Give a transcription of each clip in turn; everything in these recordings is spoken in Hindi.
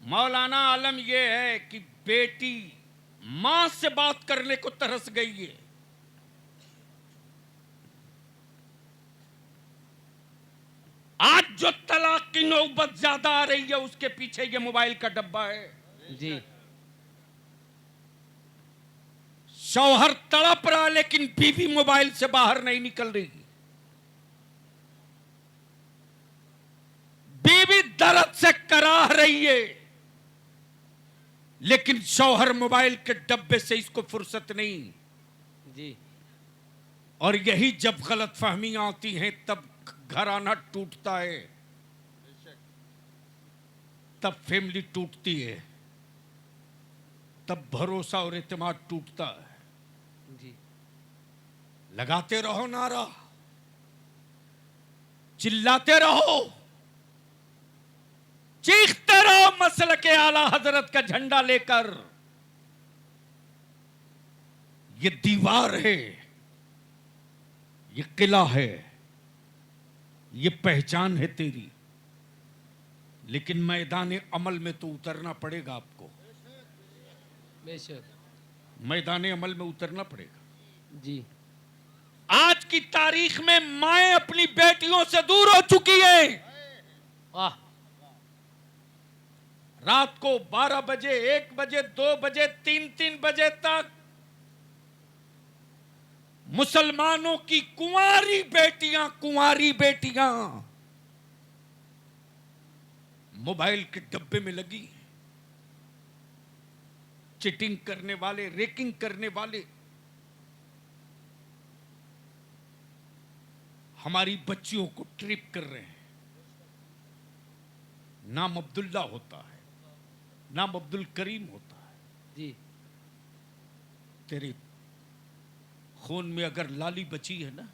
मौलाना आलम यह है कि बेटी मां से बात करने को तरस गई है। आज जो तलाक की नौबत ज्यादा आ रही है उसके पीछे ये मोबाइल का डब्बा है जी। शौहर तड़प रहा लेकिन बीवी मोबाइल से बाहर नहीं निकल रही। बीवी दर्द से कराह रही है लेकिन शौहर मोबाइल के डब्बे से इसको फुर्सत नहीं। जी। और यही जब गलतफहमियां आती हैं तब घराना टूटता है, तब फैमिली टूटती है, तब भरोसा और एतमाद टूटता है। जी। लगाते रहो नारा, चिल्लाते रहो, चीखते रहो मसल के आला हजरत का झंडा लेकर। ये दीवार है, ये किला है, ये पहचान है तेरी, लेकिन मैदान अमल में तो उतरना पड़ेगा आपको। बेशक। मैदान अमल में उतरना पड़ेगा। जी। आज की तारीख में माएं अपनी बेटियों से दूर हो चुकी है। वाह। रात को 12 बजे, 1 बजे, 2 बजे, 3 बजे तक मुसलमानों की कुंवारी बेटियां मोबाइल के डब्बे में लगी, चीटिंग करने वाले, रेकिंग करने वाले हमारी बच्चियों को ट्रिप कर रहे हैं। नाम अब्दुल्ला होता है, नाम अब्दुल करीम होता है। जी। तेरे खून में अगर लाली बची है ना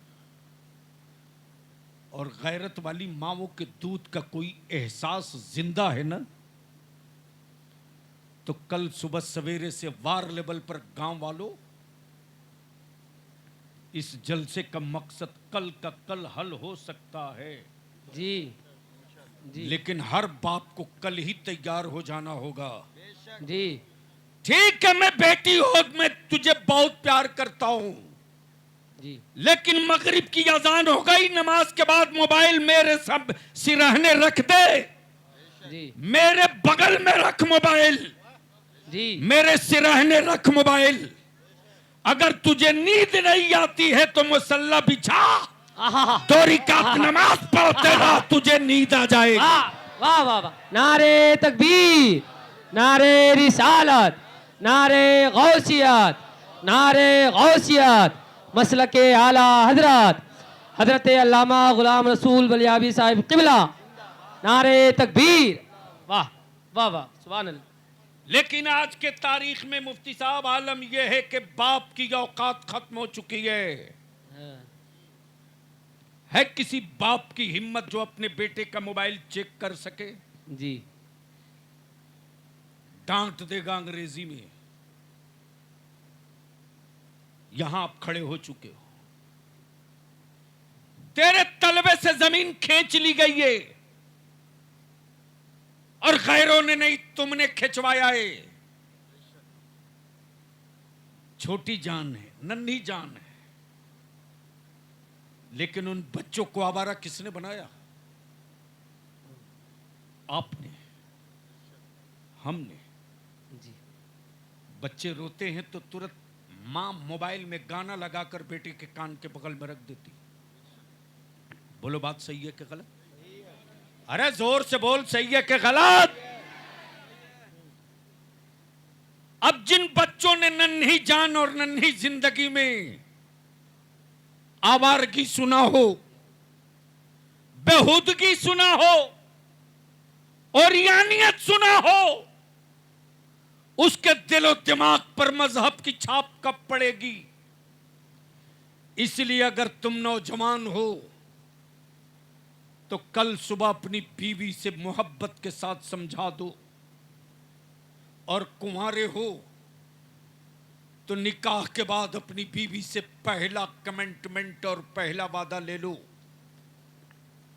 और गैरत वाली माओं के दूध का कोई एहसास जिंदा है ना, तो कल सुबह सवेरे से वार लेवल पर गांव वालों इस जलसे का मकसद कल का कल हल हो सकता है। जी। जी। लेकिन हर बाप को कल ही तैयार हो जाना होगा। जी। ठीक है, मैं बेटी हो, मैं तुझे बहुत प्यार करता हूं, जी। लेकिन मगरिब की अजान हो गई, नमाज के बाद मोबाइल मेरे सब सिरहने रख दे। जी। मेरे बगल में रख मोबाइल, जी। मेरे सिरहने रख मोबाइल। अगर तुझे नींद नहीं आती है तो मुसल्ला बिछा, दो रिकात नमाज पढ़ते रह, तुझे नींद आ जाएगी। वाह वाह वाह। नारे तकबीर, नारे रिसालत, नारे गौसियत, नारे गौसियत, मसलके आला हजरत हजरत अल्लामा गुलाम रसूल बलियाबी साहिब किबला। नारे तकबीर। वाह वाह वाह, सुभान अल्लाह। लेकिन आज के तारीख में मुफ्ती साहब आलम यह है कि बाप की औकात खत्म हो चुकी है। है किसी बाप की हिम्मत जो अपने बेटे का मोबाइल चेक कर सके? जी। डांट देगा अंग्रेजी में। यहां आप खड़े हो चुके हो, तेरे तलबे से जमीन खींच ली गई है और गैरों ने नहीं, तुमने खिंचवाया है। छोटी जान है, नन्ही जान है, लेकिन उन बच्चों को आवारा किसने बनाया? आपने, हमने। जी। बच्चे रोते हैं तो तुरंत मां मोबाइल में गाना लगाकर बेटे के कान के बगल में रख देती। बोलो बात सही है कि गलत? अरे जोर से बोल, सही है कि गलत? अब जिन बच्चों ने नन्ही जान और नन्ही जिंदगी में आवारगी सुना हो, बेहूदगी सुना हो और यानियत सुना हो, उसके दिलो दिमाग पर मजहब की छाप कब पड़ेगी? इसलिए अगर तुम नौजवान हो तो कल सुबह अपनी बीवी से मोहब्बत के साथ समझा दो, और कुंवारे हो तो निकाह के बाद अपनी बीवी से पहला कमिटमेंट और पहला वादा ले लो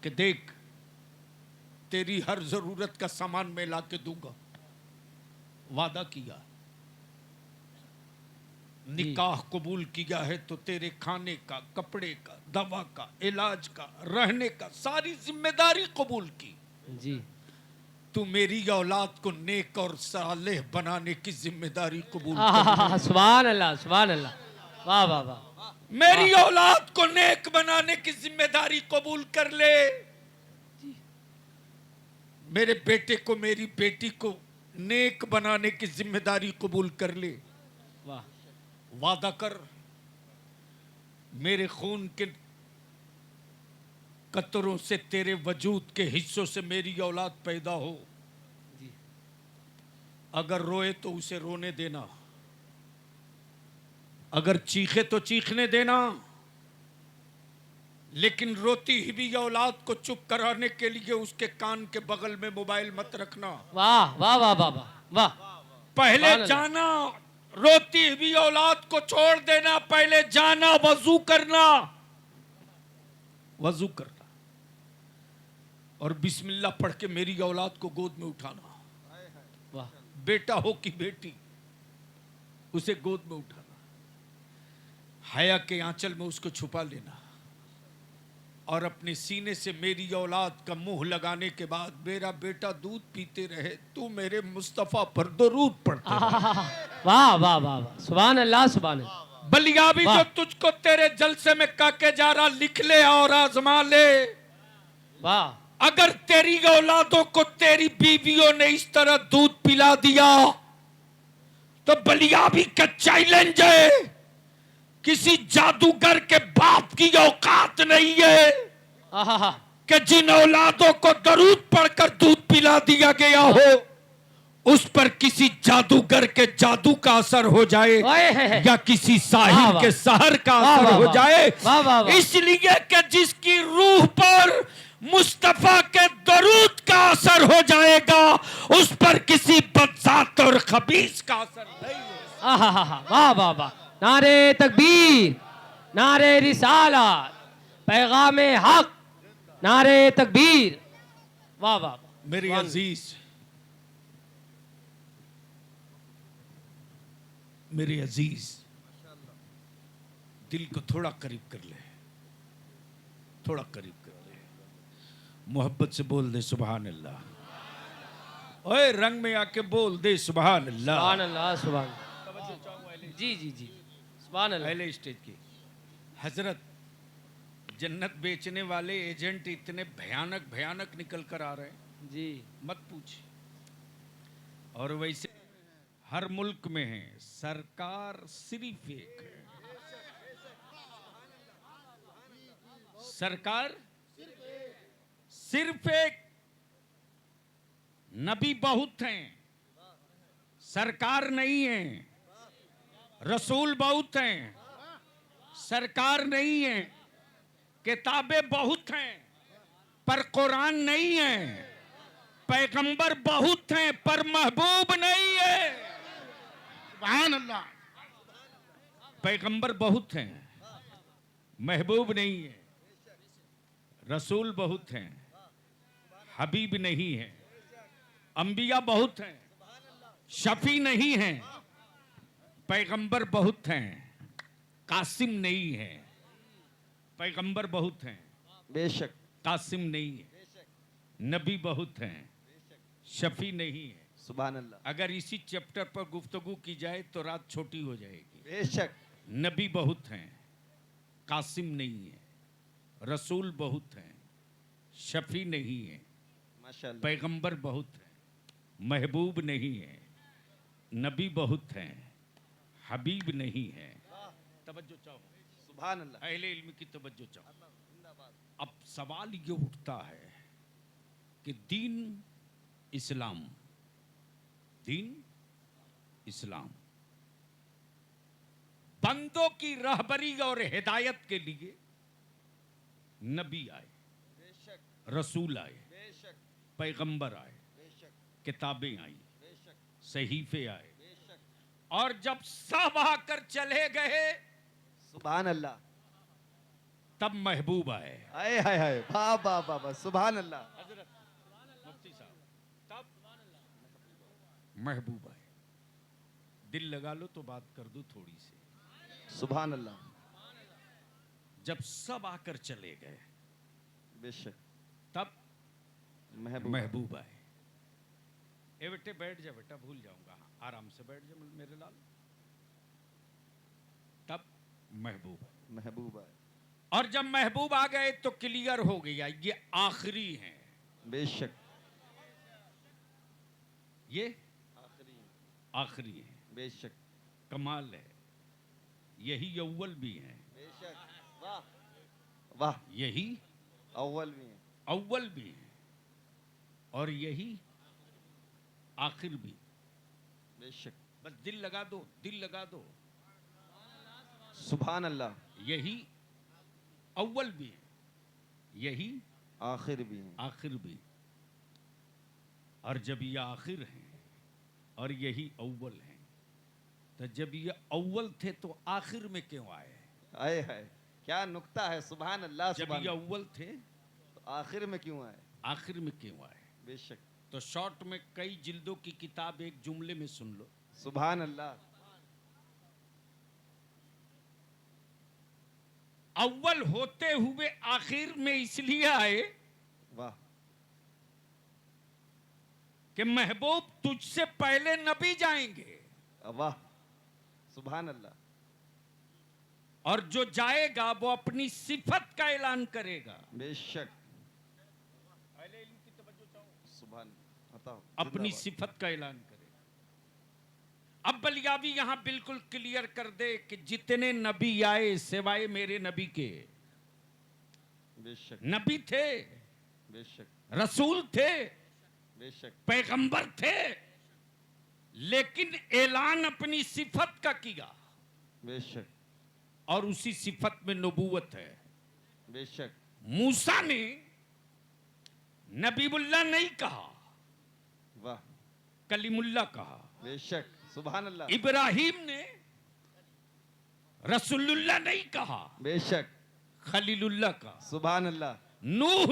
कि देख, तेरी हर जरूरत का सामान मैं ला के दूंगा, वादा किया, निकाह कबूल किया है तो तेरे खाने का, कपड़े का, दवा का, इलाज का, रहने का सारी जिम्मेदारी कबूल की। जी तू मेरी औलाद को नेक और सालेह बनाने की जिम्मेदारी कबूल कर। सुभान अल्लाह, सुभान अल्लाह, वाह वाह वाह। मेरी औलाद को नेक बनाने की जिम्मेदारी कबूल कर ले। मेरे बेटे को, मेरी बेटी को नेक बनाने की जिम्मेदारी कबूल कर ले। वाह, वादा कर, मेरे खून के कतरों से, तेरे वजूद के हिस्सों से मेरी औलाद पैदा हो। जी अगर रोए तो उसे रोने देना, अगर चीखे तो चीखने देना, लेकिन रोती हुई औलाद को चुप कराने के लिए उसके कान के बगल में मोबाइल मत रखना। वाह वाह वाह वाह वाह वाह। पहले सुभान अल्लाह। जाना, रोती हुई औलाद को छोड़ देना, पहले जाना, वजू करना, वजू करना और बिस्मिल्लाह पढ़ के मेरी औलाद को गोद में उठाना। वाह, बेटा हो कि बेटी, उसे गोद में उठाना, हया के आंचल में उसको छुपा लेना और अपने सीने से मेरी औलाद का मुंह लगाने के बाद मेरा बेटा दूध पीते रहे, तू मेरे मुस्तफा पर दरूद पढ़ते रहे। वाह वाह वाह वाह, सुभान अल्लाह, सुभान अल्लाह। बलियाबी वाह। जो तुझको तेरे जलसे में काके जा रहा, लिख ले और आजमा ले। वाह, अगर तेरी औलादों को तेरी बीवियों ने इस तरह दूध पिला दिया तो बलियाबी का चैलेंज है, किसी जादूगर के बाप की औकात नहीं है आहा, कि जिन औलादों को दरूद पढ़कर दूध पिला दिया गया हो उस पर किसी जादूगर के जादू का असर हो जाए ओए है, है। या किसी वाह, साहिर वाह। के सहर का वाह, असर वाह, हो वाह। जाए। वाह, वाह, वाह। इसलिए कि जिसकी रूह पर मुस्तफा के दरूद का असर हो जाएगा उस पर किसी बदजात और खबीस का असर नहीं हो। आहा, वाह वाह वाह। नारे तकबीर, नारे रिसालत, पैगाम हक, नारे तकबीर। वाह वाह। मेरे अजीज, मेरे अजीज, दिल को थोड़ा करीब कर ले, थोड़ा करीब कर ले, मोहब्बत से बोल दे सुभान अल्लाह। ओए रंग में आके बोल दे सुभान अल्लाह। सुभान अल्लाह, सुभान। जी जी जी, सुभान अल्लाह। पहले स्टेज की हजरत, जन्नत बेचने वाले एजेंट इतने भयानक भयानक निकल कर आ रहे हैं, जी मत पूछ। और वैसे हर मुल्क में है, सरकार सिर्फ एक है, सरकार सिर्फ एक, नबी बहुत हैं, सरकार नहीं है, रसूल बहुत हैं, सरकार नहीं है, किताबें बहुत हैं पर कुरान नहीं है, पैगंबर बहुत हैं पर महबूब नहीं है। सुभान अल्लाह। पैगंबर बहुत हैं, महबूब नहीं है, रसूल बहुत हैं, हबीब नहीं है, अंबिया बहुत हैं, शफी नहीं है, पैगंबर बहुत हैं, कासिम नहीं है। पैगंबर बहुत हैं, बेशक, कासिम नहीं है, नबी बहुत हैं, शफी नहीं है। सुभान अल्लाह, अगर इसी चैप्टर पर गुफ्तगू की जाए तो रात छोटी हो जाएगी। बेशक, नबी बहुत हैं, कासिम नहीं है, रसूल बहुत हैं, शफी नहीं है, माशाअल्लाह, पैगंबर बहुत हैं, महबूब नहीं है, नबी बहुत हैं, हबीब नहीं है। तवज्जो चाहो, सुभान अल्लाह, अहले इल्म की तवज्जो चाहो। अब सवाल ये उठता है कि दीन इस्लाम, दीन इस्लाम बंदों की रहबरी और हिदायत के लिए नबी आए, रसूल आए, पैगंबर आए, किताबें आई, सहीफे आए, और जब सब आकर चले गए सुभान अल्लाह, तब महबूब आए। हाय हाय हाय, वाह वाह वाह वाह, सुभान अल्लाह, हजरत मुफ्ती साहब, तब महबूब आए। दिल लगा लो तो बात कर दूं थोड़ी सी। सुभान अल्लाह। जब सब आकर चले गए बेशक। तब महबूब महबूब आए। ए बेटे बैठ जा बेटा, भूल जाऊंगा। हाँ, आराम से बैठ जा मेरे लाल। तब महबूब आए। महबूब आए। और जब महबूब आ गए तो क्लियर हो गया ये आखिरी हैं। बेशक। ये आखिरी। आखिरी हैं। बेशक। कमाल है, यही अव्वल भी हैं। बेशक। वाह वाह। यही अव्वल भी हैं। अव्वल भी हैं और यही आखिर भी। बेशक। बस दिल लगा दो, दिल लगा दो। सुभान अल्लाह। यही अव्वल भी है, यही आखिर भी हैं। आखिर भी। और जब ये आखिर हैं और यही अव्वल हैं, तो जब ये अव्वल थे तो आखिर में क्यों आए? आए है, क्या नुक्ता है। सुभान अल्लाह। जब सुभान ये अव्वल थे तो आखिर में क्यों आए? आखिर में क्यों आए? बेशक। तो शॉर्ट में कई जिल्दों की किताब एक जुमले में सुन लो। सुभान अल्लाह। अव्वल होते हुए आखिर में इसलिए आए वाह। कि महबूब तुझसे पहले नबी जाएंगे वाह। सुभान अल्लाह। और जो जाएगा वो अपनी सिफत का ऐलान करेगा। बेशक। सुभान। बताओ। अपनी जिंदाबाद। सिफत का ऐलान करेगा। अब बलियाबी यहां बिल्कुल क्लियर कर दे कि जितने नबी आए सिवाय मेरे नबी के, बेशक। नबी थे, बेशक। रसूल थे, बेशक। पैगंबर थे, लेकिन ऐलान अपनी सिफत का किया बेशक। और उसी सिफत में नबूवत है। बेशक। मूसा ने नबीउल्लाह नहीं कहा, वाह। कलीमुल्लाह कहा। बेशक। सुभान अल्लाह। इब्राहिम ने रसूलुल्लाह नहीं कहा, बेशक। खलीलुल्लाह कहा। सुभान अल्लाह। नूह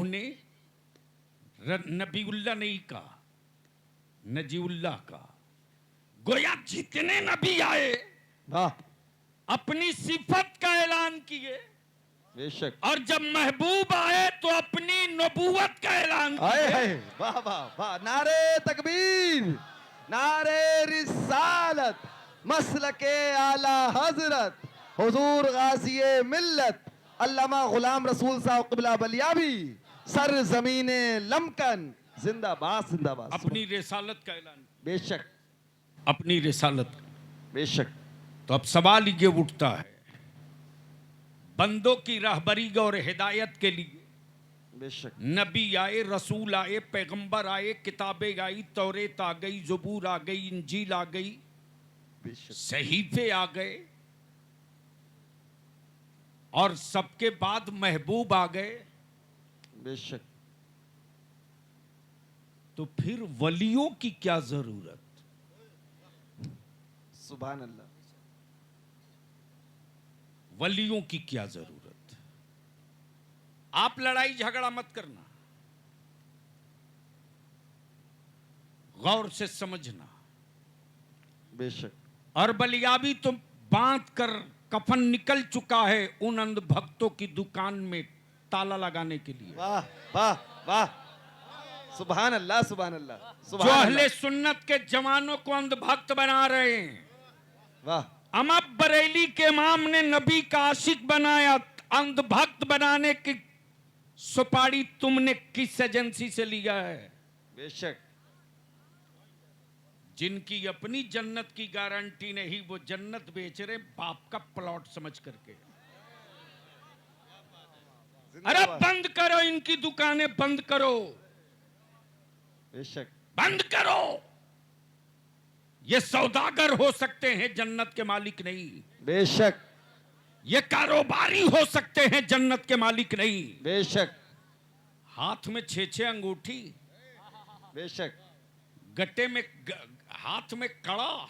ने नबीउल्लाह नहीं कहा, नजीउल्लाह कहा। गोया जितने नबी आए वाह। अपनी सिफत का ऐलान किए बेशक। और जब महबूब आए तो अपनी नबूवत का ऐलान आए किए। है। वाह वाह वाह। नारे तकबीर, नारे रिसालत, मसलके आला हजरत, हुजूर गाज़िए मिल्लत, अल्लामा गुलाम रसूल साहब क़िबला बलियाबी, सर ज़मीने लमकन, जिंदाबाद जिंदाबाद। अपनी रिसालत का ऐलान, बेशक। अपनी रिसालत। बेशक। तो अब सवाल ये उठता है, बंदों की रहबरी और हिदायत के लिए बेशक। नबी आए, रसूल आए, पैगंबर आए, किताबें आई, तौरेत आ गई, ज़बूर आ गई, इंजील आ गई, बेशक। सहीफे आ गए और सबके बाद महबूब आ गए। बेशक। तो फिर वलियों की क्या जरूरत? सुभान अल्लाह। वलियों की क्या जरूरत? आप लड़ाई झगड़ा मत करना, गौर से समझना। बेशक। और बलियाबी तो बांध कर कफन निकल चुका है उन अंध भक्तों की दुकान में ताला लगाने के लिए, वाह वाह वाह। सुभान अल्लाह। सुभान अल्लाह। जो सुभान अहले अल्लाह। सुन्नत के जवानों को अंध भक्त बना रहे हैं। वाह। अमब बरेली के इमाम ने नबी का आशिक बनाया, अंध भक्त बनाने की सुपारी तुमने किस एजेंसी से लिया है? बेशक। जिनकी जिनकी अपनी जन्नत की गारंटी नहीं, वो जन्नत बेच रहे बाप का प्लॉट समझ करके। अरे जिंदाबाद। बंद करो इनकी दुकानें, बंद करो, बेशक। बंद करो। ये सौदागर हो सकते हैं, जन्नत के मालिक नहीं। बेशक। ये कारोबारी हो सकते हैं, जन्नत के मालिक नहीं। बेशक। हाथ में 6-6 अंगूठी, बेशक। गट्टे में हाथ में कड़ा,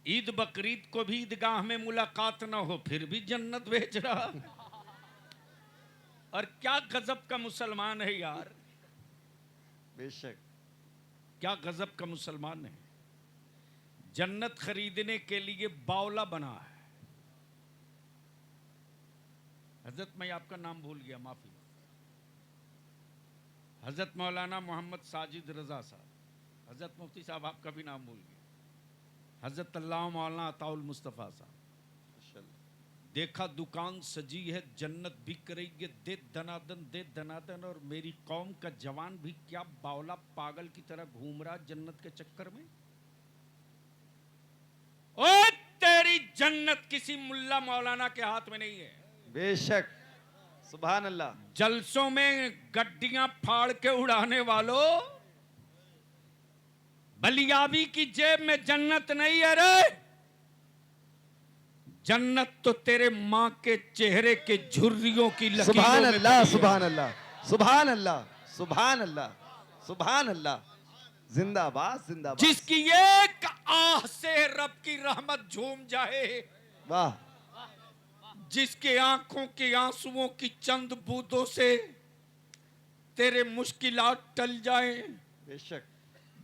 ईद बकरीद को भी ईदगाह में मुलाकात ना हो फिर भी जन्नत भेज रहा। और क्या गजब का मुसलमान है यार। बेशक। क्या गजब का मुसलमान है। जन्नत खरीदने के लिए बावला बना है। हजरत, मैं आपका नाम भूल गया, माफी। हजरत मौलाना मोहम्मद साजिद रजा साहब, हजरत मुफ्ती साहब आपका भी नाम भूल गया। हजरत अल्लाह मौलाना अताउल मुस्तफ़ा साहब, देखा दुकान सजी है, जन्नत बिक रही है, दे दनादन। और मेरी कौम का जवान भी क्या बावला पागल की तरह घूम रहा जन्नत के चक्कर में। ओ तेरी जन्नत किसी मुल्ला मौलाना के हाथ में नहीं है। बेशक, सुभान अल्लाह। जलसों में गड्डियां फाड़ के उड़ाने वालों, बलियाबी की जेब में जन्नत नहीं है रे। जन्नत तो तेरे माँ के चेहरे के झुर्रियों की लकीरों सुभान में अल्लाह, बनी है। सुभान अल्लाह, सुभान अल्लाह, सुभान अल्लाह, सुभान अल्लाह। जिंदाबाद, जिंदाबाद। जिसकी एक आह से रब की रहमत झूम जाए, वाह, जिसके आंखों के आंसुओं की चंद बूंदों से तेरे मुश्किलात टल जाएं, बेशक,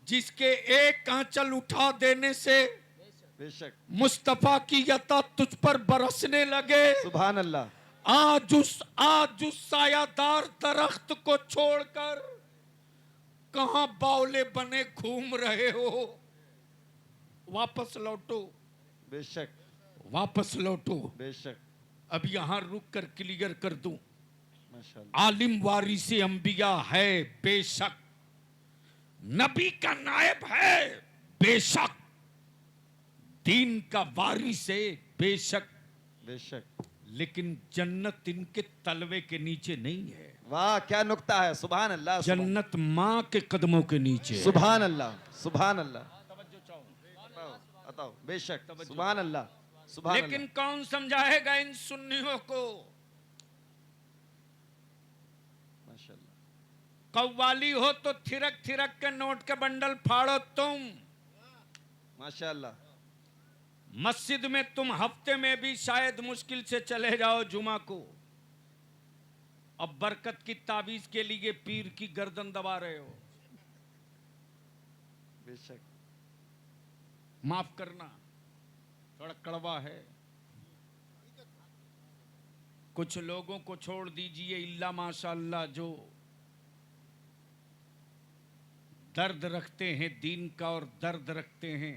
जिसके एक आंचल उठा देने से बेशक, मुस्तफा की यता तुझ पर बरसने लगे। सुभान अल्लाह। आज उस सायादार दरख्त को छोड़कर कहां बावले बने घूम रहे हो। वापस लौटो, बेशक, वापस लौटो। बेशक, अब यहां रुक कर क्लियर कर दूं, माशाअल्लाह। आलिम वारिसे अंबिया है बेशक, नबी का नायब है बेशक, दीन का वारिस है बेशक, बेशक, लेकिन जन्नत इनके तलवे के नीचे नहीं है। वाह, क्या नुक्ता है। सुभान अल्लाह, जन्नत माँ के कदमों के नीचे है। सुभान अल्लाह, सुभान अल्लाह। बताओ, बेशक, सुभान अल्लाह, सुभान अल्लाह। लेकिन कौन समझाएगा इन सुन्नियों को। माशाअल्लाह। कव्वाली हो तो थिरक थिरक के नोट के बंडल फाड़ो तुम। माशाअल्लाह। मस्जिद में तुम हफ्ते में भी शायद मुश्किल से चले जाओ जुमा को। अब बरकत की ताबीज के लिए पीर की गर्दन दबा रहे हो। बेशक, माफ करना, थोड़ा कड़वा है। कुछ लोगों को छोड़ दीजिए, इल्ला माशाअल्लाह, जो दर्द रखते हैं दीन का और दर्द रखते हैं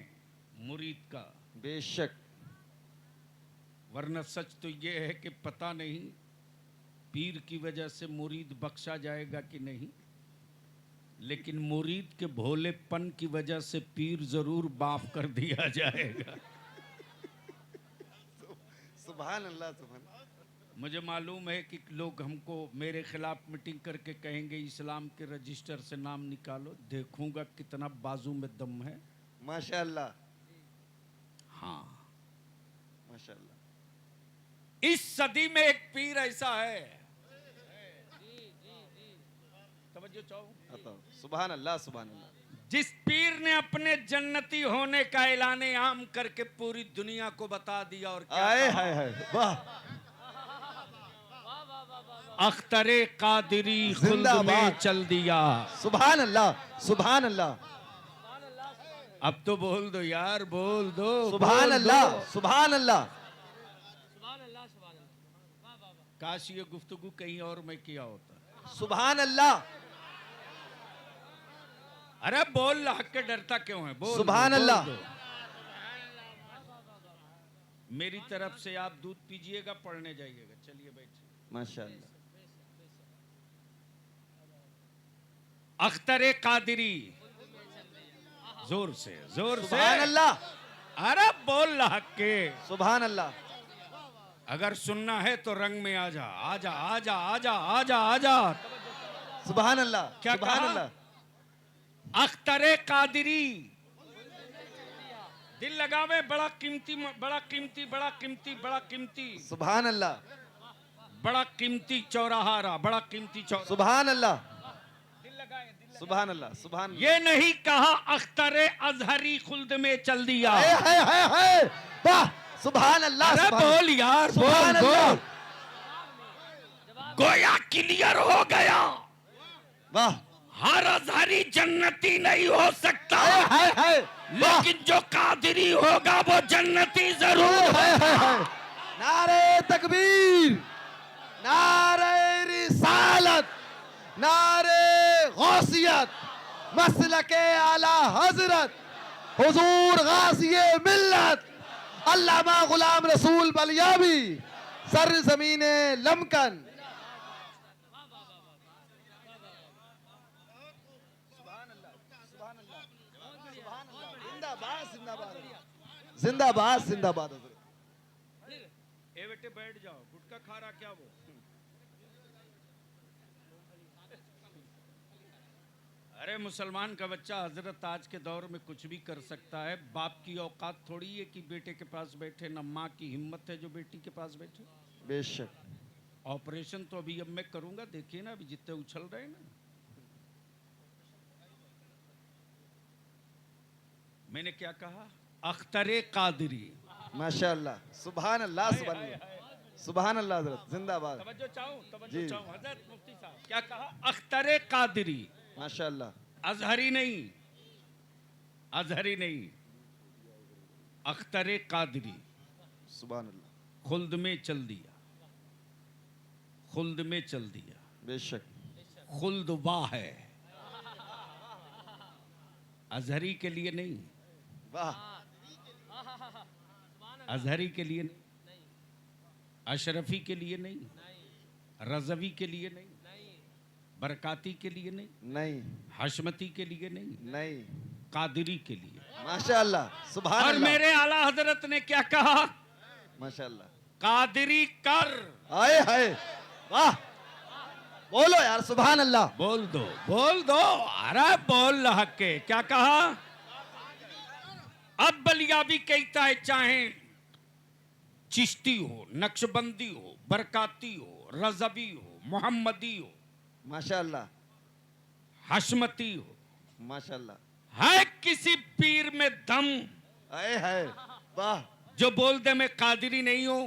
मुरीद का। बेशक, वरना सच तो ये है कि पता नहीं पीर की वजह से मुरीद बख्शा जाएगा कि नहीं, लेकिन मुरीद के भोलेपन की वजह से पीर जरूर माफ कर दिया जाएगा। सुभान अल्लाह, सुभान। मुझे मालूम है कि लोग हमको मेरे खिलाफ मीटिंग करके कहेंगे इस्लाम के रजिस्टर से नाम निकालो, देखूंगा कितना बाजू में दम है। माशाअल्लाह, हाँ, माशाअल्लाह। इस सदी में एक पीर ऐसा है। तवज्जो चाहो। बताओ, सुभान अल्लाह, सुभान अल्लाह। जिस पीर ने अपने जन्नती होने का ऐलान आम करके पूरी दुनिया को बता दिया। और क्या आए कहा? हाय हाय, वाह, अख्तरे कादिरी खुल्द में जिंदाबाद। चल दिया। सुभान अल्लाह, सुभान अल्लाह। अब तो बोल दो यार, बोल दो। सुभान बोल अल्लाह, दो। सुभान अल्लाह। काश ये गुफ्तगू कहीं और में किया होता। सुभान अल्लाह, अरे बोल, हक के डरता क्यों है? बोल सुभान दो, बोल अल्लाह। दो। मेरी तरफ से आप दूध पीजिएगा, पढ़ने जाइएगा। चलिए बैठिए। माशाअल्लाह। अख्तरे कादिरी, जोर से, जोर से। सुभान अल्लाह, अरे बोल हक के। सुभान अल्लाह। अगर सुनना है तो रंग में आजा, आजा, आजा, आजा, आजा, आजा। सुभान अल्लाह, क्या सुभान कहा? अल्लाह। अख्तरे कादिरी, दिल लगावे, बड़ा कीमती, बड़ा कीमती, बड़ा कीमती, बड़ा कीमती, सुभान अल्लाह, बड़ा कीमती चौराहा रहा, बड़ा कीमती चौराहा। सुभान अल्लाह, दिल लगाए, दिल लगाए। सुभान अल्लाह, सुभान अल्लाह। ये नहीं कहा अख्तरे अजहरी खुल्द में चल दिया। हाय हाय हाय हाय, वाह, सुभान अल्लाह। अरे सुभान- बोल यार, बोल, सुभान अल्लाह। बोल। गोया क्लियर हो गया। वाह, हर अजहरी जन्नती नहीं हो सकता, है लेकिन जो कादरी होगा वो जन्नती जरूर होगा। नारे तकबीर, नारे रिसालत, नारे गौसियत, मसलके आला हजरत, हुजूर गाज़िए मिल्लत, अल्लामा गुलाम रसूल बलियाबी, सरज़मीने लमकन। जिंदाबाद जिंदाबाद। ए बेटे बैठ जाओ, गुटखा खा रहा क्या वो? अरे मुसलमान का बच्चा हजरत आज के दौर में कुछ भी कर सकता है। बाप की औकात थोड़ी है कि बेटे के पास बैठे, न माँ की हिम्मत है जो बेटी के पास बैठे। बेशक। ऑपरेशन तो अभी अब मैं करूंगा, देखिए ना अभी जितने उछल रहे हैं ना। मैंने क्या कहा? अख्तरे कादरी। माशाअल्लाह, सुभान अल्लाह, सुभान अल्लाह, सुभान अल्लाह हजरत, जिंदाबाद। तवज्जो चाहूं, जी। तवज्जो चाहूं हजरत मुफ्ती साहब क्या कहा? अख्तरे कादरी, माशाअल्लाह। अजहरी नहीं, अजहरी नहीं, अख्तरे कादरी। सुभान अल्लाह। खुल्द में चल दिया, खुल्द में चल दिया। बेशक। खुल्द वाह है, अजहरी के लिए नहीं, वाह। अजहरी के लिए नहीं, अशरफी के लिए नहीं, रजवी के लिए नहीं, बरकाती के लिए नहीं, नहीं हशमती के लिए नहीं, नहीं। कादरी के लिए। माशाअल्लाह, सुभान और अल्लाह। मेरे आला हजरत ने क्या कहा? माशाअल्लाह। कादरी कर। आए हाय, वाह। बोलो यार, सुभान अल्लाह। बोल दो, बोल दो, अरे बोल हक के। क्या कहा? अब बलियाबी कहता है, चाहे चिश्ती हो, नक्शबंदी हो, बरकाती हो, रजवी हो, मोहम्मदी हो, माशाअल्लाह, हशमती हो, माशाअल्लाह। है किसी पीर में दम आए हाय, वाह। जो बोल दे मैं कादरी नहीं हूं?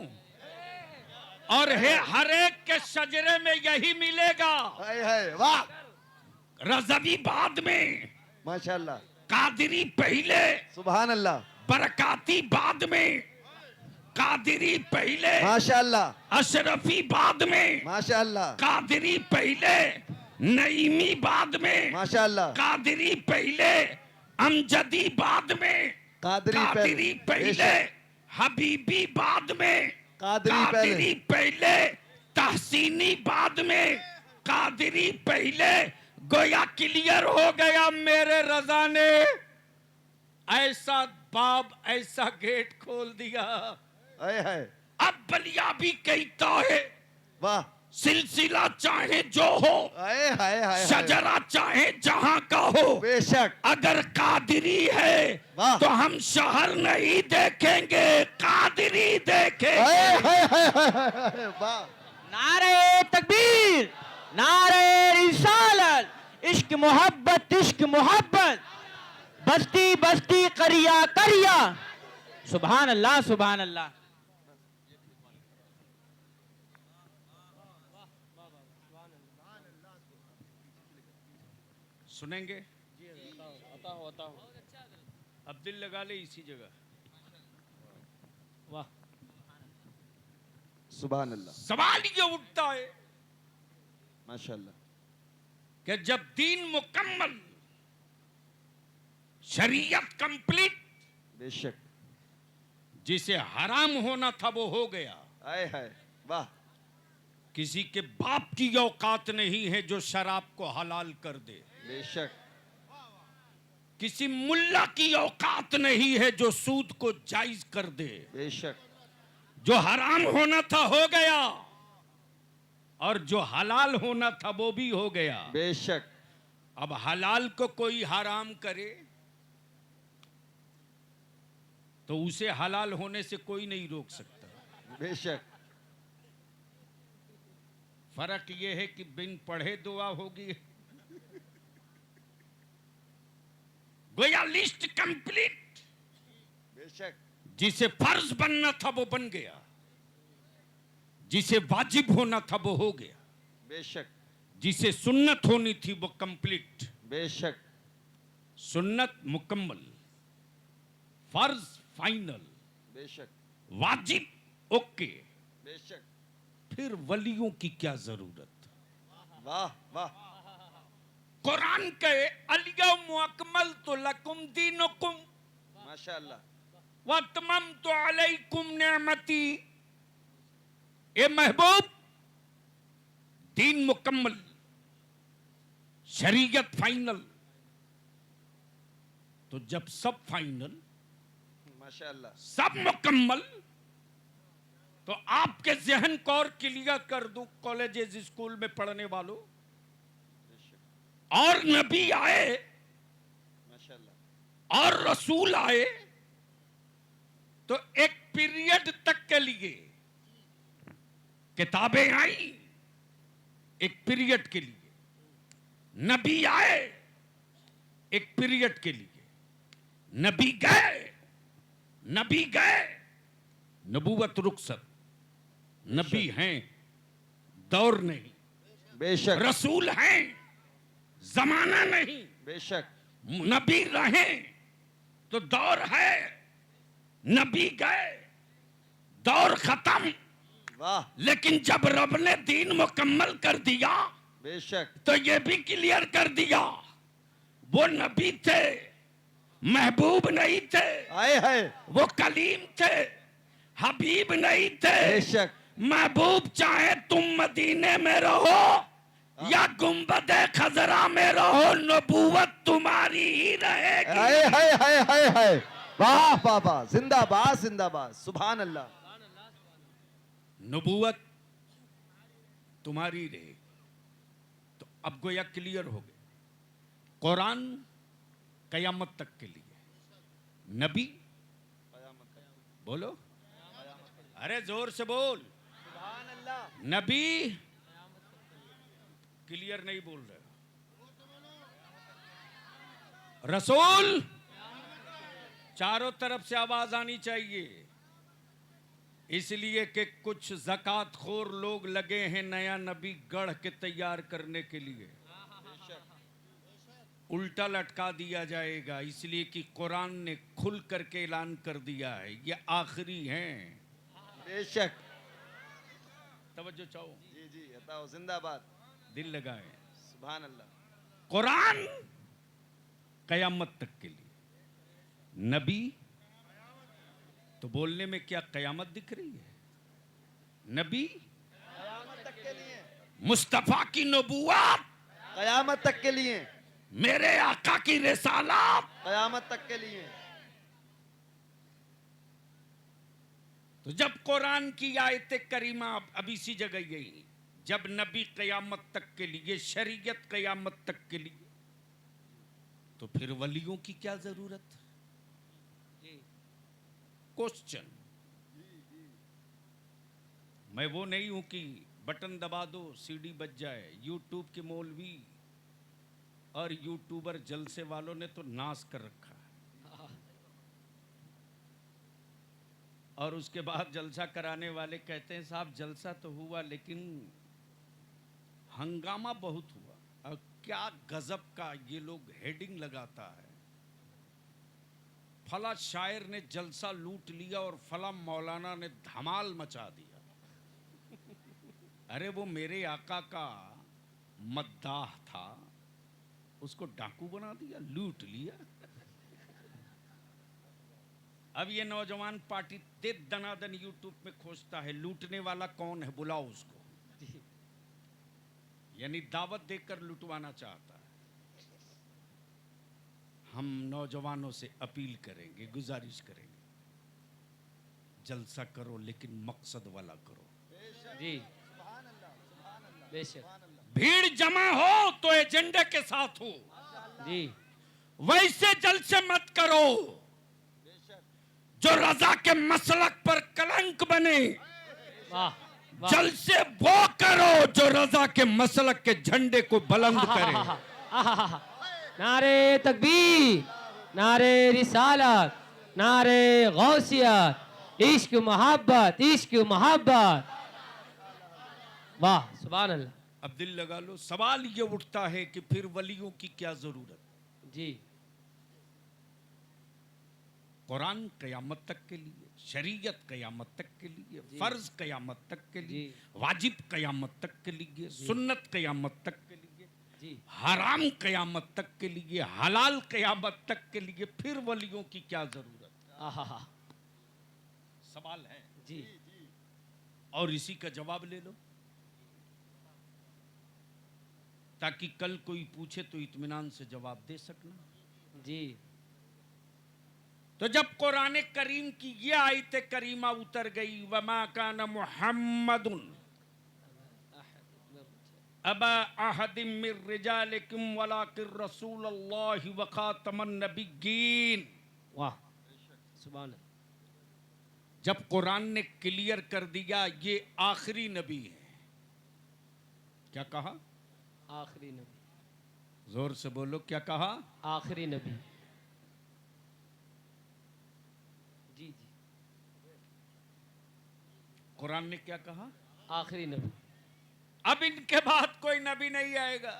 और है हर एक के शजरे में यही मिलेगा। आए हाय, वाह। रजवी बाद में, माशाअल्लाह, कादरी पहले, सुभान अल्लाह, बरकाती बाद में, कादरी पहले, माशाअल्लाह, अशरफी बाद में, माशाअल्लाह, कादरी पहले, नईमी बाद में, माशाअल्लाह, कादरी पहले, अमजदी बाद में, कादरी पहले, हबीबी बाद में, कादरी पहले, तहसीनी बाद में, कादरी पहले। गोया क्लियर हो गया, मेरे रजा ने ऐसा बाब, ऐसा गेट खोल दिया। आए हाय, अब बलियाबी कहता है, वाह। सिलसिला चाहे जो हो, आए हाय हाय, शजरा चाहे जहां का हो, बेशक। अगर कादरी है वाह। तो हम शहर नहीं देखेंगे, कादरी देखेंगे। आए हाय हाय हाय हाय, वाह। नारे तकबीर, नारे रिसालत, इश्क मोहब्बत, इश्क मोहब्बत, बस्ती बस्ती करिया करिया। सुभान अल्लाह, सुभान अल्लाह। सुनेंगे? अब दिल लगा ले इसी जगह। वाह, सुभान अल्लाह, सवाल ये उठता है माशाअल्लाह, कि जब दीन मुकम्मल, शरीयत कंप्लीट, बेशक। जिसे हराम होना था वो हो गया। आए हाय, वाह। किसी के बाप की औकात नहीं है जो शराब को हलाल कर दे। बेशक। किसी मुल्ला की औकात नहीं है जो सूद को जायज कर दे। बेशक। जो हराम होना था हो गया, और जो हलाल होना था वो भी हो गया। बेशक। अब हलाल को कोई हराम करे तो उसे हलाल होने से कोई नहीं रोक सकता। बेशक। फर्क यह है कि बिन पढ़े दुआ होगी। गोया लिस्ट कंप्लीट। बेशक। जिसे फर्ज बनना था वो बन गया, जिसे वाजिब होना था वो हो गया। बेशक। जिसे सुन्नत होनी थी वो कंप्लीट, बेशक, सुन्नत मुकम्मल, फर्ज फाइनल, बेशक, वाजिब ओके, बेशक, फिर वलियों की क्या जरूरत। वाह वाह, कुरान कहे अल-यौम अकमलतु लकुम दीनुकुम माशाअल्लाह, व अतममतु अलैकुम निअमती। ए महबूब, दीन मुकम्मल, शरीयत फाइनल। तो जब सब फाइनल, माशाअल्लाह, सब मुकम्मल, तो आपके जहन को और क्लियर कर दूं कॉलेजेस स्कूल में पढ़ने वालों, और नबी आए माशाअल्लाह, और रसूल आए तो एक पीरियड तक के लिए किताबें आई, एक पीरियड के लिए, नबी आए एक पीरियड के लिए, नबी गए, नबूवत रुखसत, नबी हैं दौर नहीं, बेशक, रसूल हैं जमाना नहीं, बेशक, नबी रहे तो दौर है, नबी गए दौर खत्म। वाह, लेकिन जब रब ने दीन मुकम्मल कर दिया बेशक, तो ये भी क्लियर कर दिया वो नबी थे, महबूब नहीं थे, आए है, वो कलीम थे, हबीब नहीं थे। बेशक, महबूब चाहे तुम मदीने में रहो या गुंबदे खजरा में रहो, नबूवत तुम्हारी ही रहेगी। आए है, वाह वाह वाह, जिंदाबाद जिंदाबाद, सुभान अल्लाह, नबूवत तुम्हारी रहेगी। तो अब गोया क्लियर हो गया, कुरान कयामत तक के लिए, नबी बोलो, अरे जोर से बोल, सुभान अल्लाह, नबी क्लियर नहीं बोल रहे, रसूल चारों तरफ से आवाज आनी चाहिए, इसलिए कि कुछ ज़कात खोर लोग लगे हैं नया नबी गढ़ के तैयार करने के लिए, उल्टा लटका दिया जाएगा, इसलिए कि कुरान ने खुल करके ऐलान कर दिया है ये आखिरी हैं। बेशक, तवज्जो चाहो, जी जी, बताओ, जिंदाबाद, दिल लगाए, सुभान अल्लाह, कुरान कयामत तक के लिए, नबी तो बोलने में क्या कयामत दिख रही है, नबी कयामत तक के लिए, मुस्तफा की नबूवत, कयामत तक के लिए, मेरे आका की रिसालत, कयामत तक के लिए, तो जब कुरान की आयत करीमा अब इसी जगह गई, जब नबी कयामत तक के लिए, शरीयत कयामत तक के लिए, तो फिर वलियों की क्या जरूरत। क्वेश्चन, मैं वो नहीं हूं कि बटन दबा दो सीडी बज जाए। यूट्यूब के मौलवी और यूट्यूबर जलसे वालों ने तो नाश कर रखा है, और उसके बाद जलसा कराने वाले कहते हैं साहब जलसा तो हुआ लेकिन हंगामा बहुत हुआ। और क्या गजब का ये लोग हेडिंग लगाता है, फला शायर ने जलसा लूट लिया और फला मौलाना ने धमाल मचा दिया। अरे वो मेरे आका का मद्दाह था, उसको डाकू बना दिया, लूट लिया। अब ये नौजवान पार्टी दे दनादन यूट्यूब में खोजता है लूटने वाला कौन है, बुलाओ उसको, यानी दावत देकर लुटवाना चाहता है। हम नौजवानों से अपील करेंगे, गुजारिश करेंगे, जलसा करो लेकिन मकसद वाला करो। जी, बेशक, भीड़ जमा हो तो एजेंडे के साथ हो, जी, वैसे जलसे मत करो जो रजा के मसलक पर कलंक बने। वाह वाह, जलसे वो करो जो रजा के मसलक के झंडे को बुलंद करे। नारे तकबीर, नारे रिसालत, नारे गौसियत, इश्क मोहब्बत, इश्क मोहब्बत, वाह सुभान अल्लाह। अब दिल लगा लो, सवाल ये उठता है कि फिर वलियों की क्या जरूरत। जी कुरान कयामत तक के लिए, शरीयत कयामत तक के लिए, जी। फर्ज कयामत तक के लिए, जी। वाजिब कयामत तक के लिए, सुन्नत कयामत तक के लिए, जी हराम कयामत तक के लिए, हलाल कयामत तक के लिए, फिर वलियों की क्या जरूरत। आहा सवाल है जी और इसी का जवाब ले लो, ताकि कल कोई पूछे तो इत्मीनान से जवाब दे सकना। जी तो जब कुरान करीम की ये आयत करीमा उतर गई, वमा कान मुहम्मदुन अबा अहदिम मिर रिजालिकुम वलाकिर रसूलुल्लाहि व खातमन नबिय्यीन। वाह सुभान जब कुरान ने क्लियर कर दिया ये आखिरी नबी है, क्या कहा? आखिरी नबी। जोर से बोलो, क्या कहा? आखिरी नबी। जी जी कुरान ने क्या कहा? आखिरी नबी। अब इनके बाद कोई नबी नहीं आएगा।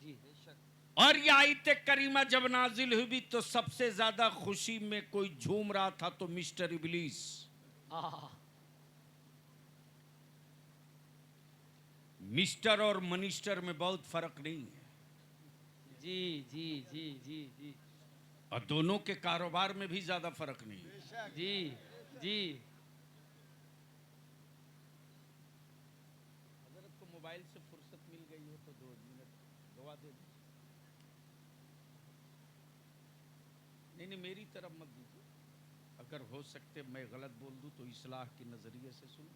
जी और ये आयत करीमा जब नाजिल हुई तो सबसे ज्यादा खुशी में कोई झूम रहा था तो मिस्टर इब्लीस। आहा मिस्टर और मनिस्टर में बहुत फर्क नहीं है, जी जी जी जी जी और दोनों के कारोबार में भी ज्यादा फर्क नहीं है। जी जी अगर आपको मोबाइल से फुर्सत मिल गई हो तो 2 मिनट दुआ दे दो। नहीं, मेरी तरफ मत दीजिए, अगर हो सकते मैं गलत बोल दूं तो इस्लाह के नजरिए से सुन।